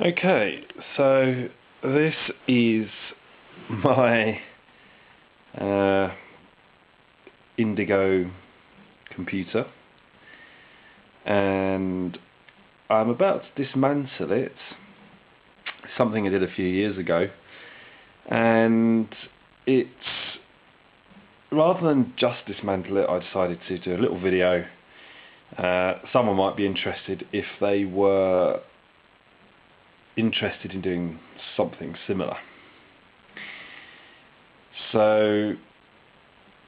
Okay, so this is my Indigo computer, and I'm about to dismantle it. Something I did a few years ago, and it's, rather than just dismantle it, I decided to do a little video. Someone might be interested if they were interested in doing something similar. So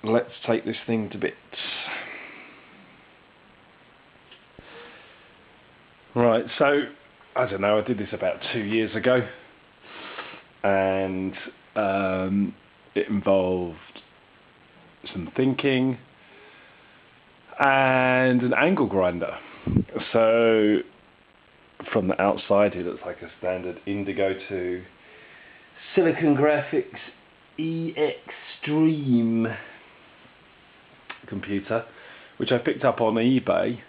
let's take this thing to bits. Right, so I don't know, I did this about 2 years ago, and it involved some thinking and an angle grinder. So from the outside it looks like a standard Indigo 2 Silicon Graphics Extreme computer, which I picked up on eBay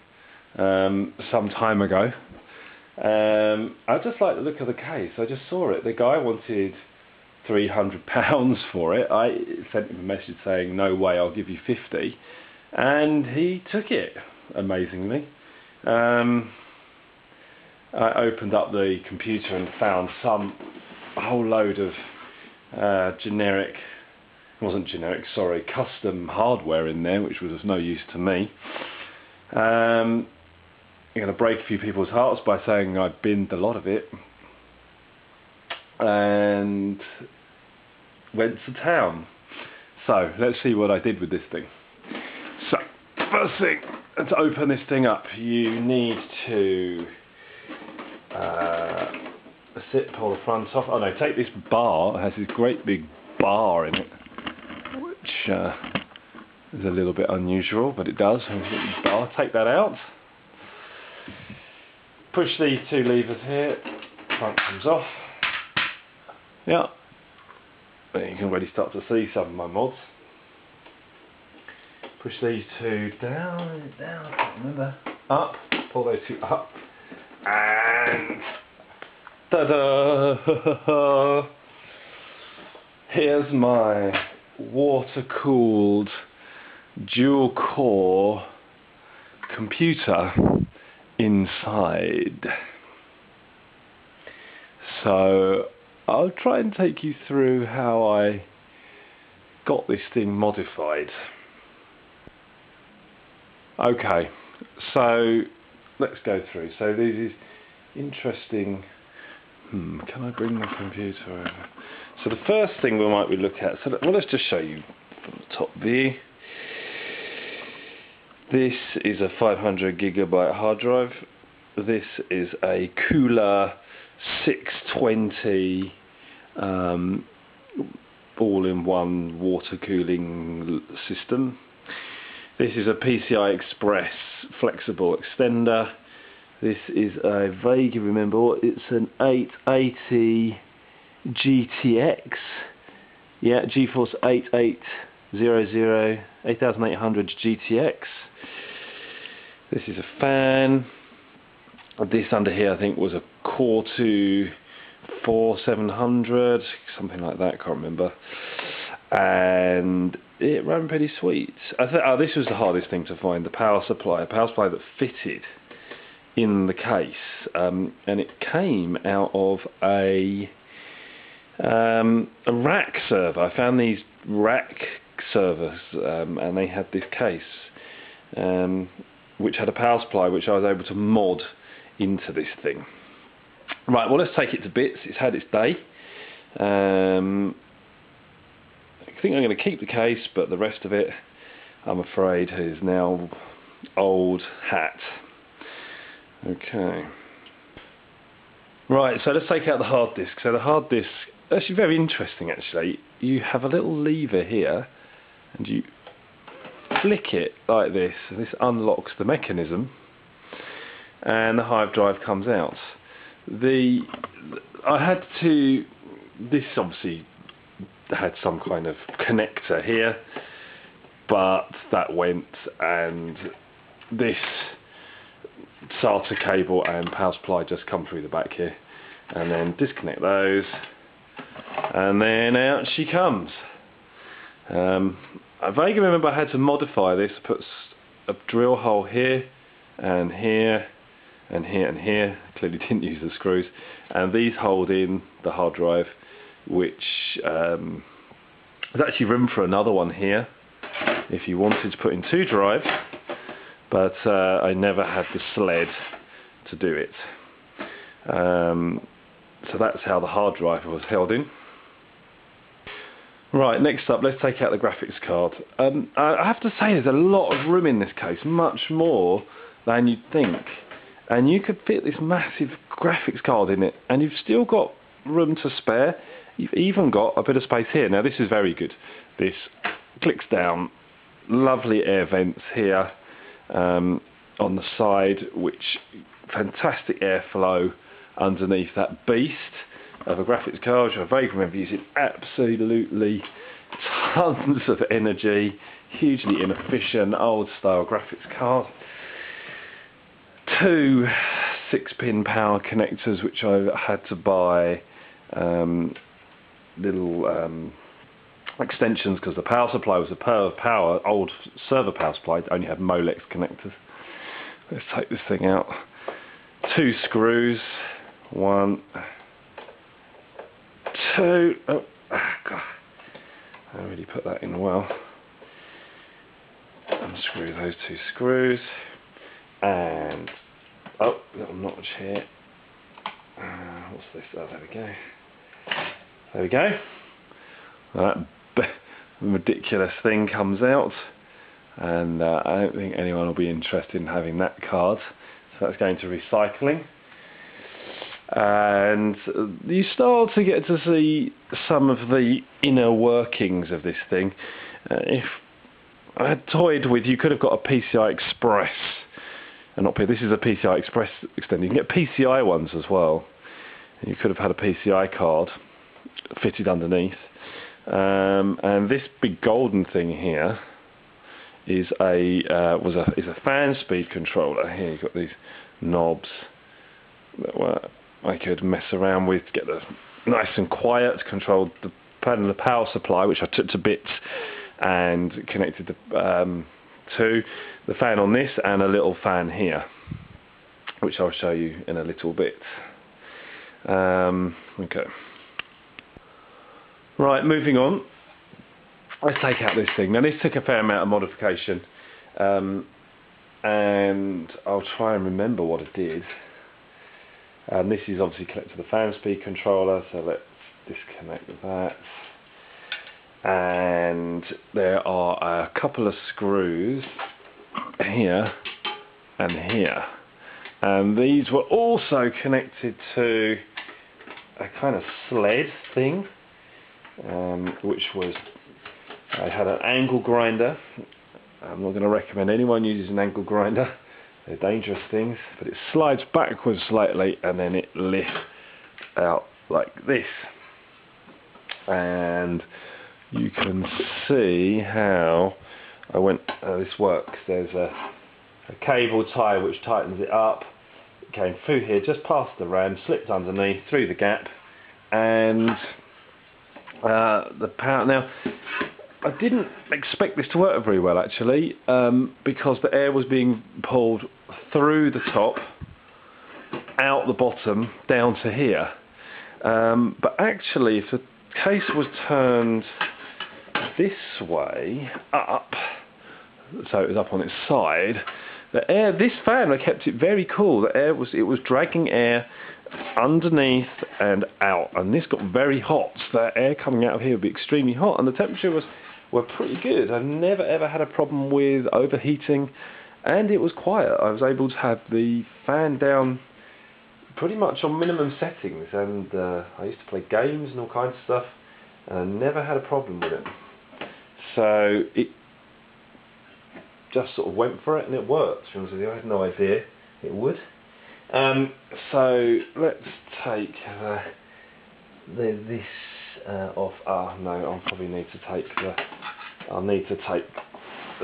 some time ago. I just like the look of the case. I just saw it. The guy wanted £300 for it. I sent him a message saying, no way, I'll give you 50, and he took it, amazingly. I opened up the computer and found a whole load of custom hardware in there, which was of no use to me. I'm going to break a few people's hearts by saying I binned a lot of it and went to town. So let's see what I did with this thing. So first thing, to open this thing up, you need to pull the front off. Oh no, take this bar. It has this great big bar in it, which is a little bit unusual, but it does. Bar. Take that out. Push these two levers here. Front comes off. Yeah. There you can already start to see some of my mods. Push these two down, I can't remember. Up. Pull those two up. And ta-da! Here's my water-cooled dual-core computer inside. So I'll try and take you through how I got this thing modified. Okay, so let's go through. So this is interesting. Can I bring the computer over? So the first thing we might be looking at, let's just show you from the top view. This is a 500 gigabyte hard drive. This is a Cooler 620 all-in-one water cooling system. This is a PCI Express flexible extender. This is a, vaguely remember, it's an 880 GTX. Yeah, GeForce 8800 GTX. This is a fan. This under here I think was a Core 2 4700, something like that, can't remember. And it ran pretty sweet. This was the hardest thing to find, the power supply. A power supply that fitted in the case, and it came out of a rack server. I found these rack servers, and they had this case which had a power supply which I was able to mod into this thing. Right, well, let's take it to bits. It's had its day. I think I'm going to keep the case, but the rest of it, I'm afraid, is now old hat. Okay. Right, so let's take out the hard disk. So the hard disk, actually very interesting actually. You have a little lever here, and you flick it like this, and this unlocks the mechanism, and the hard drive comes out. This obviously had some kind of connector here, but that went, and this SATA cable and power supply just come through the back here. and then disconnect those, and then out she comes. I vaguely remember I had to modify this, put a drill hole here and here and here and here. Clearly didn't use the screws, and these hold in the hard drive, which there's actually room for another one here if you wanted to put in 2 drives, but I never had the sled to do it. So that's how the hard drive was held in. Right, next up, let's take out the graphics card. I have to say there's a lot of room in this case, much more than you'd think. And you could fit this massive graphics card in it, and you've still got room to spare. You've even got a bit of space here. Now this is very good. This clicks down, lovely air vents here on the side, which fantastic airflow underneath that beast of a graphics card, which I vaguely remember using absolutely tons of energy, hugely inefficient, old style graphics card. 2 6-pin power connectors, which I had to buy little extensions because the power supply was a old server power supply, only had Molex connectors. Let's take this thing out. 2 screws, 1, 2, oh God, I really put that in well. Unscrew those 2 screws, and oh, little notch here. What's this? Oh, there we go. There we go. That ridiculous thing comes out, and I don't think anyone will be interested in having that card, so that's going to recycling. And you start to get to see some of the inner workings of this thing. If I had toyed with, you could have got a PCI Express, and not this is a PCI Express extender. You can get PCI ones as well. You could have had a PCI card fitted underneath. And this big golden thing here is a fan speed controller. Here you've got these knobs that were I could mess around with to get the nice and quiet, controlled the power supply, which I took to bits and connected to the fan on this, and a little fan here, which I'll show you in a little bit. Okay. Right, moving on. Let's take out this thing. Now this took a fair amount of modification, and I'll try and remember what I did. This is obviously connected to the fan speed controller, so let's disconnect that. And there are a couple of screws here and here, and these were also connected to a kind of sled thing, which was, I had an angle grinder. I'm not going to recommend anyone uses an angle grinder. They're dangerous things, but it slides backwards slightly and then it lifts out like this. And you can see how this works. There's a cable tie which tightens it up. It came through here just past the RAM, slipped underneath through the gap, and the power. Now I didn't expect this to work very well actually, because the air was being pulled through the top, out the bottom, down to here. But actually, if the case was turned this way, up, so it was up on its side, the air, this fan, I kept it very cool. The air was, it was dragging air underneath and out, and this got very hot. So the air coming out of here would be extremely hot, and the temperature were pretty good. I've never ever had a problem with overheating, and it was quiet. I was able to have the fan down pretty much on minimum settings, and I used to play games and all kinds of stuff, and I never had a problem with it. So it just sort of went for it, and it worked. To be honest with you, I had no idea it would. So let's take this off. No, I'll probably need to take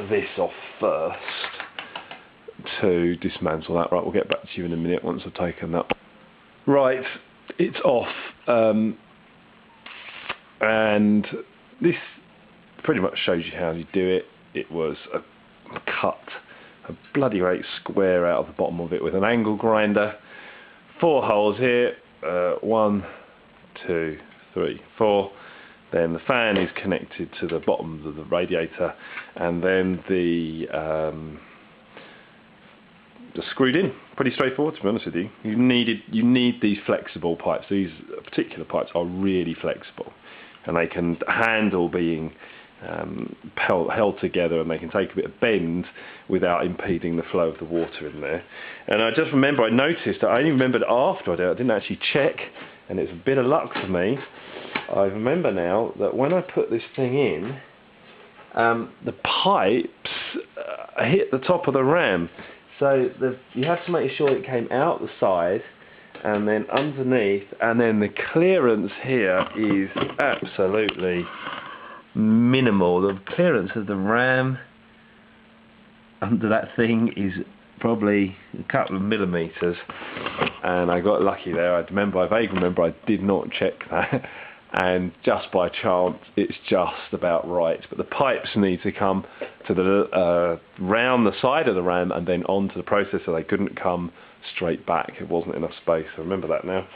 this off first to dismantle that. Right, we'll get back to you in a minute once I've taken that. Right, it's off, and this pretty much shows you how you do it. It was cut a bloody great square out of the bottom of it with an angle grinder. 4 holes here, 1, 2, 3, 4. Then the fan is connected to the bottom of the radiator, and then the screwed in. Pretty straightforward, to be honest with you. You need these flexible pipes. These particular pipes are really flexible, and they can handle being held together, and they can take a bit of bend without impeding the flow of the water in there. And I just remember, I noticed, I only remembered after I did it, I didn't actually check, and it's a bit of luck for me. I remember now that when I put this thing in, the pipes hit the top of the ram. So you have to make sure it came out the side and then underneath, and then the clearance here is absolutely minimal. The clearance of the ram under that thing is probably a couple of millimeters, and I got lucky there. I vaguely remember I did not check that, and just by chance it's just about right. But the pipes need to come to the round the side of the ram and then onto the processor. They couldn't come straight back. It wasn't enough space. I remember that now.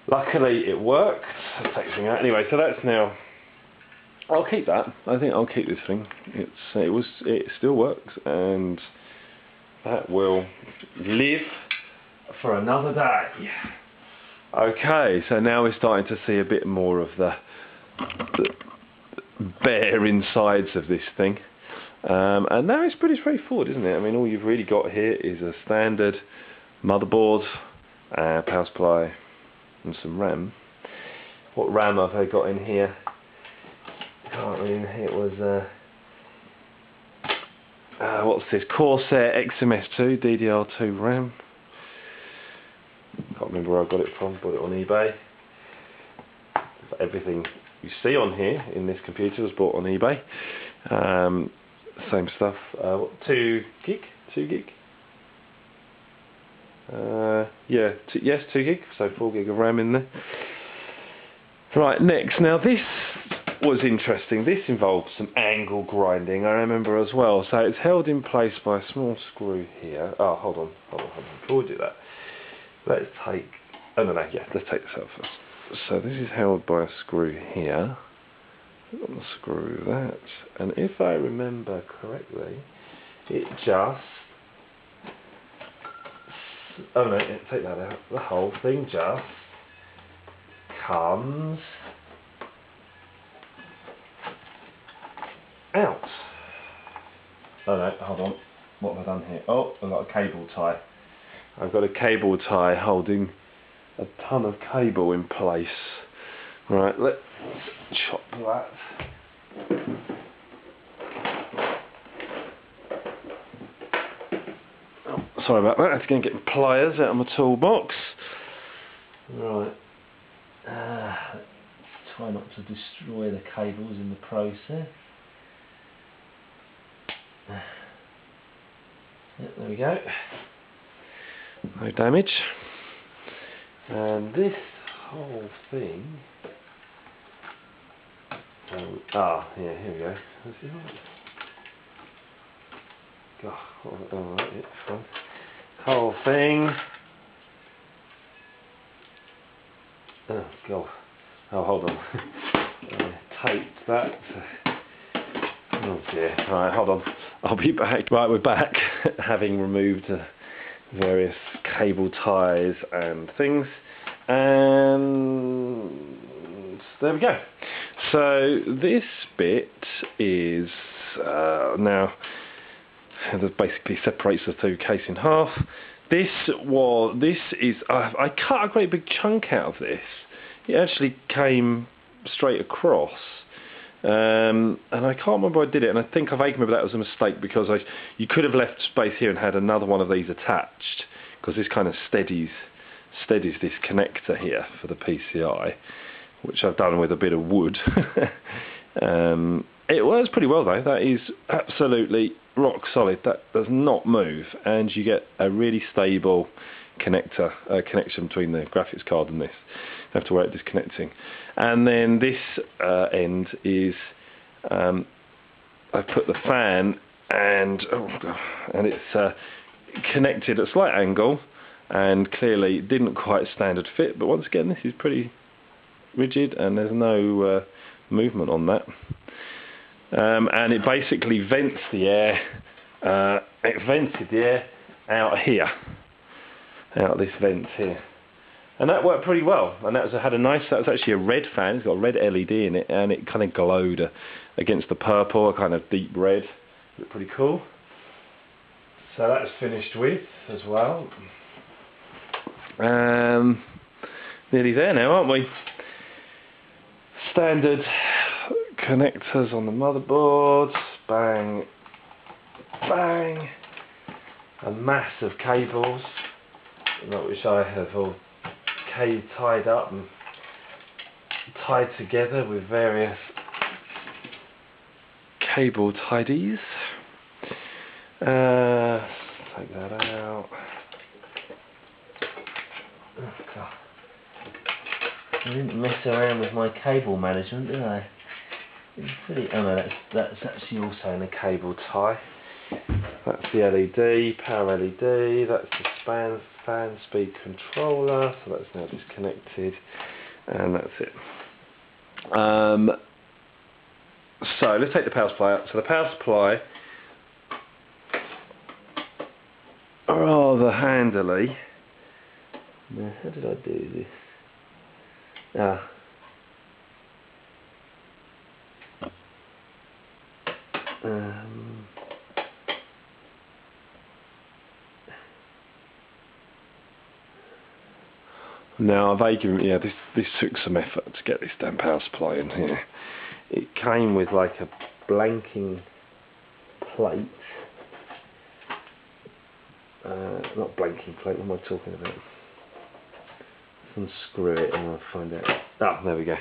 Luckily it worked. I'll take this thing out anyway. So that's now. I'll keep that. I think I'll keep this thing. It still works, and that will live for another day. Okay, so now we're starting to see a bit more of the bare insides of this thing, and now it's pretty straightforward, isn't it? I mean, all you've really got here is a standard motherboard, power supply, and some RAM. What RAM have I got in here? Can't remember. It was what's this? Corsair XMS2 DDR2 RAM. Can't remember where I got it from. Bought it on eBay. Everything you see on here in this computer was bought on eBay. Same stuff. 2 gig? 2 gig? Yes, 2 gig. So 4 gig of RAM in there. Right, next. Now this was interesting. This involved some angle grinding, I remember as well. So it's held in place by a small screw here. Oh, hold on. Before we do that, let's take. Let's take this out first. So this is held by a screw here. Unscrew that, and if I remember correctly, it just. Oh no, take that out. The whole thing just comes out. Oh no, hold on. What have I done here? Oh, I've got a cable tie. I've got a cable tie holding a ton of cable in place. Right, let's chop that. Oh, sorry about that. I have to go and get pliers out of my toolbox. Right. Try not to destroy the cables in the process. Yep, there we go. No damage. And this whole thing. Here we go. Let's see what. God, alright, it's fine. Whole thing. Oh God. Oh, hold on. Taped that. Oh dear. Alright, hold on. I'll be back. Right, we're back, having removed various cable ties and things, and there we go. So this bit is now that basically separates the two case in half. I cut a great big chunk out of this. It actually came straight across. And I can't remember I did it, and I think I vaguely remember that was a mistake, because you could have left space here and had another one of these attached, because this kind of steadies this connector here for the PCI, which I've done with a bit of wood. It works pretty well though. That is absolutely rock solid. That does not move, and you get a really stable connector connection between the graphics card and this. You have to wear it disconnecting. And then this end is I put the fan and it's connected at a slight angle, and clearly it didn't quite standard fit, but once again this is pretty rigid and there's no movement on that. And it basically vents the air, it vented the air out here, out this vent here, and that worked pretty well. And that was actually a red fan. It's got a red LED in it, and it kind of glowed against the purple, a kind of deep red. Looked pretty cool. So that's finished with as well. Nearly there now, aren't we? Standard connectors on the motherboard, bang, bang, a mass of cables, which I have all tied up and tied together with various cable tidies. Take that out. Oh God. I didn't mess around with my cable management, did I? It's pretty. Oh no, that's actually also in a cable tie. That's the LED, power LED. That's the fan speed controller. So that's now disconnected, and that's it. So let's take the power supply out. So the power supply, rather handily. Now, how did I do this? Now I've this took some effort to get this damn power supply in here. It came with like a blanking plate. Not blanking plate, what am I talking about? Unscrew it and I'll find out. Ah, there we go.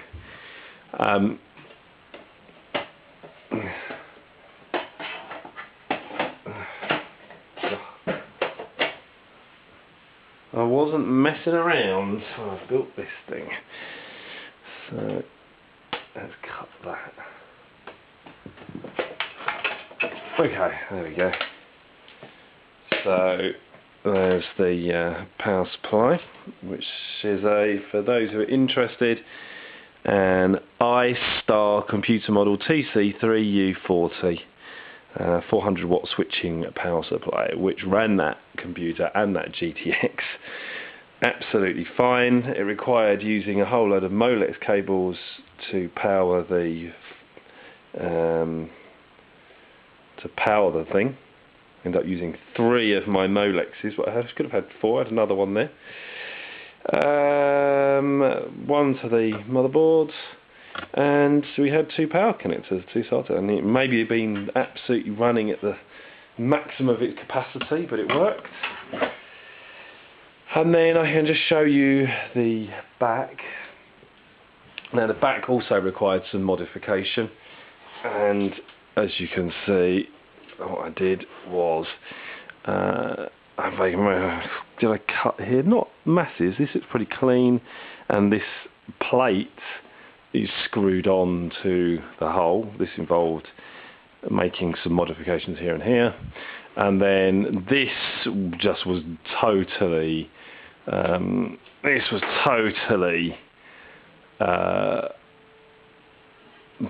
I wasn't messing around when I built this thing. So let's cut that. Okay, there we go. So there's the power supply, which is for those who are interested, an iStar computer model TC3U40 400 watt switching power supply, which ran that computer and that GTX absolutely fine. It required using a whole load of Molex cables to power the thing. Ended up using 3 of my Molexes, but I could have had 4. I had another one there. One to the motherboard, and we had 2 power connectors, 2 SATA, and it maybe had been absolutely running at the maximum of its capacity, but it worked. And then I can just show you the back. Now the back also required some modification, and as you can see, what I did was, did I cut here? Not masses, this is pretty clean, and this plate is screwed on to the hole. This involved making some modifications here and here, and then this just was totally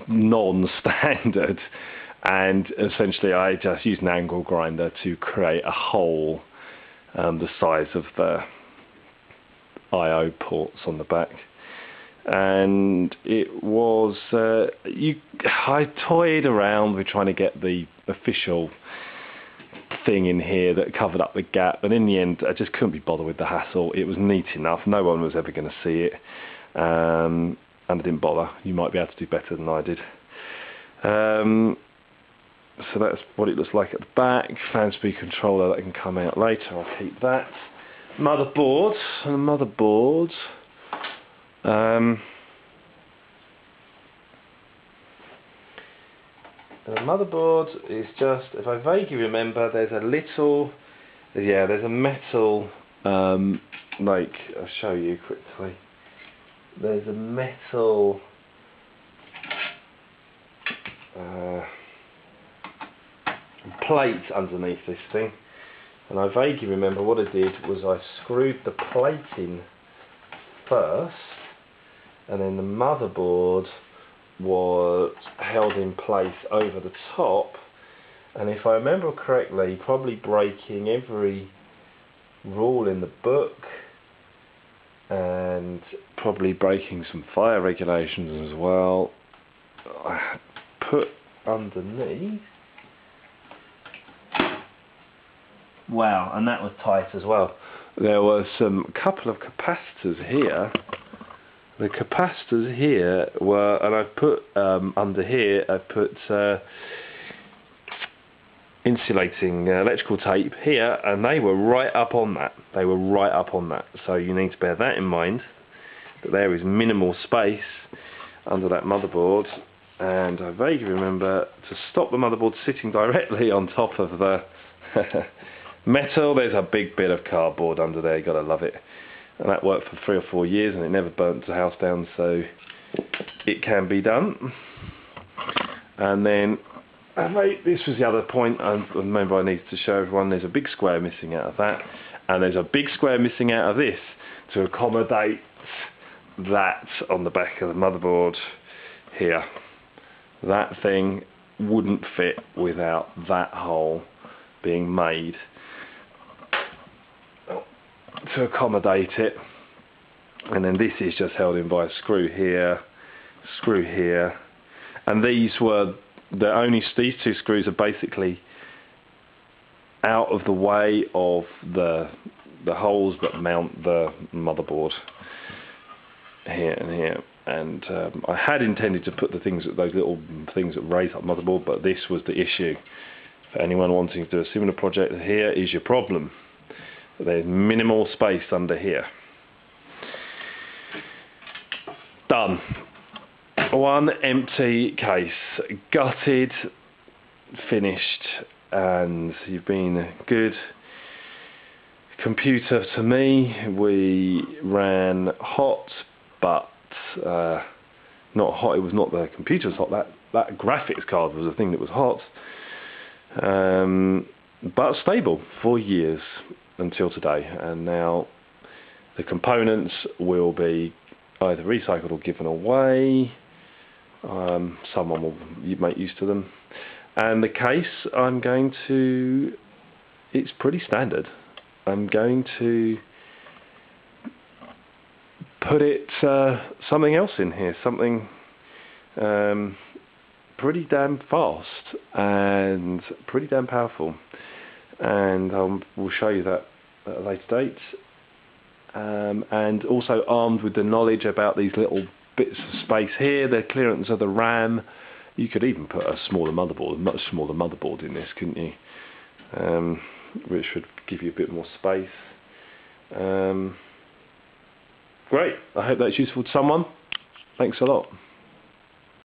non-standard, and essentially I just used an angle grinder to create a hole the size of the I/O ports on the back. And it was I toyed around with trying to get the official thing in here that covered up the gap, and in the end I just couldn't be bothered with the hassle. It was neat enough, no one was ever going to see it, and I didn't bother. You might be able to do better than I did. So that's what it looks like at the back. Fan speed controller, that can come out later, I'll keep that. Motherboard, the motherboard is just, if I vaguely remember, there's a metal like, I'll show you quickly. There's a metal plate underneath this thing, and I vaguely remember what I did was I screwed the plate in first, and then the motherboard was held in place over the top, and if I remember correctly, probably breaking every rule in the book and probably breaking some fire regulations as well, I put underneath. Wow, and that was tight as well. There were some couple of capacitors here. The capacitors here were, and I've put under here, I've put insulating electrical tape here, and they were right up on that. They were right up on that. So you need to bear that in mind, that there is minimal space under that motherboard. And I vaguely remember to stop the motherboard sitting directly on top of the metal. There's a big bit of cardboard under there, you gotta love it. And that worked for 3 or 4 years, and it never burnt the house down, so it can be done. And then this was the other point I remember I needed to show everyone. There's a big square missing out of that, and there's a big square missing out of this to accommodate that on the back of the motherboard here. That thing wouldn't fit without that hole being made to accommodate it. And then this is just held in by a screw here, and these two screws are basically out of the way of the holes that mount the motherboard here and here. And I had intended to put those little things that raise up motherboard, but this was the issue. For anyone wanting to do a similar project, here is your problem. There's minimal space under here. Done. One empty case, gutted, finished, and you've been a good computer to me. We ran hot, but not hot. It was not the computer was hot. That graphics card was the thing that was hot, but stable for years until today. And now the components will be either recycled or given away. Someone will make use of them. And the case, it's pretty standard. I'm going to put something else in here, something pretty damn fast and pretty damn powerful. And we'll show you that at a later date. And also armed with the knowledge about these little bits of space here, the clearance of the RAM. You could even put a much smaller motherboard in this, couldn't you? Which would give you a bit more space. Great, I hope that's useful to someone. Thanks a lot.